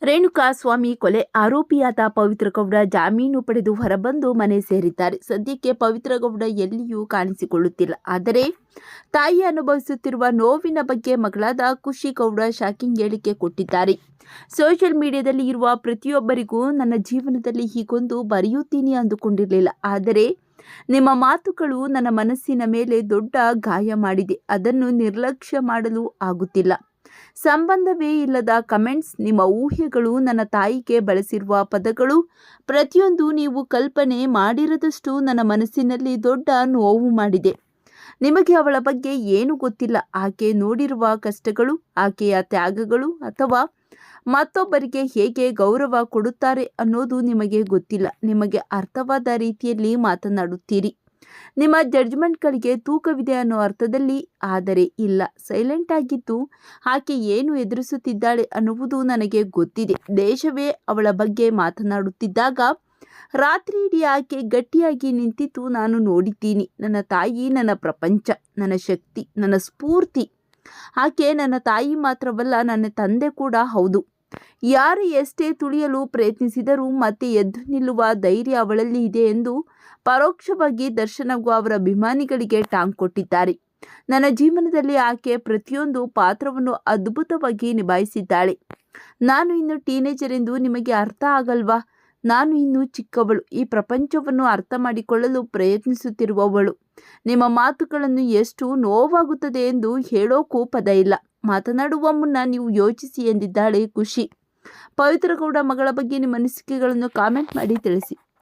ರೇಣುಕಾಸ್ವಾಮಿ ಕೊಲೆ ಆರೋಪಿಯಾದ ಪವಿತ್ರ ಗೌಡ ಜಾಮೀನು ಪಡೆದು ಹೊರಬಂದು ಮನೆ ಸೇರಿದ್ದಾರೆ. ಸದ್ಯಕ್ಕೆ ಪವಿತ್ರ ಗೌಡ ಎಲ್ಲಿಯೂ ಕಾಣಿಸಿಕೊಳ್ಳುತ್ತಿಲ್ಲ. ಆದರೆ ತಾಯಿ ಅನುಭವಿಸುತ್ತಿರುವ ನೋವಿನ ಬಗ್ಗೆ ಮಗಳಾದ ಖುಷಿ ಗೌಡ ಶಾಕಿಂಗ್ ಹೇಳಿಕೆ ಕೊಟ್ಟಿದ್ದಾರೆ. ಸೋಷಿಯಲ್ ಮೀಡಿಯಾದಲ್ಲಿ ಇರುವ ಪ್ರತಿಯೊಬ್ಬರಿಗೂ ನನ್ನ ಜೀವನದಲ್ಲಿ ಹೀಗೊಂದು ಬರೆಯುತ್ತೀನಿ ಅಂದುಕೊಂಡಿರಲಿಲ್ಲ. ಆದರೆ ನಿಮ್ಮ ಮಾತುಗಳು ನನ್ನ ಮನಸ್ಸಿನ ಮೇಲೆ ದೊಡ್ಡ ಗಾಯ ಮಾಡಿದೆ. ಅದನ್ನು ನಿರ್ಲಕ್ಷ್ಯ ಮಾಡಲು ಆಗುತ್ತಿಲ್ಲ. ಸಂಬಂಧವೇ ಇಲ್ಲದ ಕಮೆಂಟ್ಸ್, ನಿಮ್ಮ ಊಹೆಗಳು, ನನ್ನ ತಾಯಿಗೆ ಬಳಸಿರುವ ಪದಗಳು ಪ್ರತಿಯೊಂದು ನೀವು ಕಲ್ಪನೆ ಮಾಡಿರದಷ್ಟು ನನ್ನ ಮನಸ್ಸಿನಲ್ಲಿ ದೊಡ್ಡ ನೋವು ಮಾಡಿದೆ. ನಿಮಗೆ ಅವಳ ಬಗ್ಗೆ ಏನು ಗೊತ್ತಿಲ್ಲ. ಆಕೆ ನೋಡಿರುವ ಕಷ್ಟಗಳು, ಆಕೆಯ ತ್ಯಾಗಗಳು ಅಥವಾ ಮತ್ತೊಬ್ಬರಿಗೆ ಹೇಗೆ ಗೌರವ ಕೊಡುತ್ತಾರೆ ಅನ್ನೋದು ನಿಮಗೆ ಗೊತ್ತಿಲ್ಲ. ನಿಮಗೆ ಅರ್ಥವಾದ ರೀತಿಯಲ್ಲಿ ಮಾತನಾಡುತ್ತೀರಿ. ನಿಮ್ಮ ಜಡ್ಜ್ಮೆಂಟ್ಗಳಿಗೆ ತೂಕವಿದೆ ಅನ್ನೋ ಅರ್ಥದಲ್ಲಿ. ಆದರೆ ಇಲ್ಲ, ಸೈಲೆಂಟ್ ಆಗಿದ್ದು ಆಕೆ ಏನು ಎದುರಿಸುತ್ತಿದ್ದಾಳೆ ಅನ್ನುವುದು ನನಗೆ ಗೊತ್ತಿದೆ. ದೇಶವೇ ಅವಳ ಬಗ್ಗೆ ಮಾತನಾಡುತ್ತಿದ್ದಾಗ ರಾತ್ರಿ ಇಡೀ ಆಕೆ ಗಟ್ಟಿಯಾಗಿ ನಿಂತಿದ್ದು ನಾನು ನೋಡಿದ್ದೀನಿ. ನನ್ನ ತಾಯಿ ನನ್ನ ಪ್ರಪಂಚ, ನನ್ನ ಶಕ್ತಿ, ನನ್ನ ಸ್ಫೂರ್ತಿ. ಆಕೆ ನನ್ನ ತಾಯಿ ಮಾತ್ರವಲ್ಲ, ನನ್ನ ತಂದೆ ಕೂಡ ಹೌದು. ಯಾರು ಎಷ್ಟೇ ತುಳಿಯಲು ಪ್ರಯತ್ನಿಸಿದರೂ ಮತ್ತೆ ಎದ್ದು ನಿಲ್ಲುವ ಧೈರ್ಯ ಅವಳಲ್ಲಿ ಇದೆ ಎಂದು ಪರೋಕ್ಷವಾಗಿ ದರ್ಶನಗೂ ಅವರ ಅಭಿಮಾನಿಗಳಿಗೆ ಟಾಂಗ್ ಕೊಟ್ಟಿದ್ದಾರೆ. ನನ್ನ ಜೀವನದಲ್ಲಿ ಆಕೆ ಪ್ರತಿಯೊಂದು ಪಾತ್ರವನ್ನು ಅದ್ಭುತವಾಗಿ ನಿಭಾಯಿಸಿದ್ದಾಳೆ. ನಾನು ಇನ್ನು ಟೀನೇಜರ್ ಎಂದು ನಿಮಗೆ ಅರ್ಥ ಆಗಲ್ವಾ? ನಾನು ಇನ್ನೂ ಚಿಕ್ಕವಳು, ಈ ಪ್ರಪಂಚವನ್ನು ಅರ್ಥ ಮಾಡಿಕೊಳ್ಳಲು ಪ್ರಯತ್ನಿಸುತ್ತಿರುವವಳು. ನಿಮ್ಮ ಮಾತುಗಳನ್ನು ಎಷ್ಟು ನೋವಾಗುತ್ತದೆ ಎಂದು ಹೇಳೋಕ್ಕೂ ಪದ ಇಲ್ಲ. ಮಾತನಾಡುವ ಮುನ್ನ ನೀವು ಯೋಚಿಸಿ ಎಂದಿದ್ದಾಳೆ ಖುಷಿ. ಪವಿತ್ರ ಗೌಡ ಮಗಳ ಬಗ್ಗೆ ನಿಮ್ಮ ಅನಿಸಿಕೆಗಳನ್ನು ಕಾಮೆಂಟ್ ಮಾಡಿ ತಿಳಿಸಿ.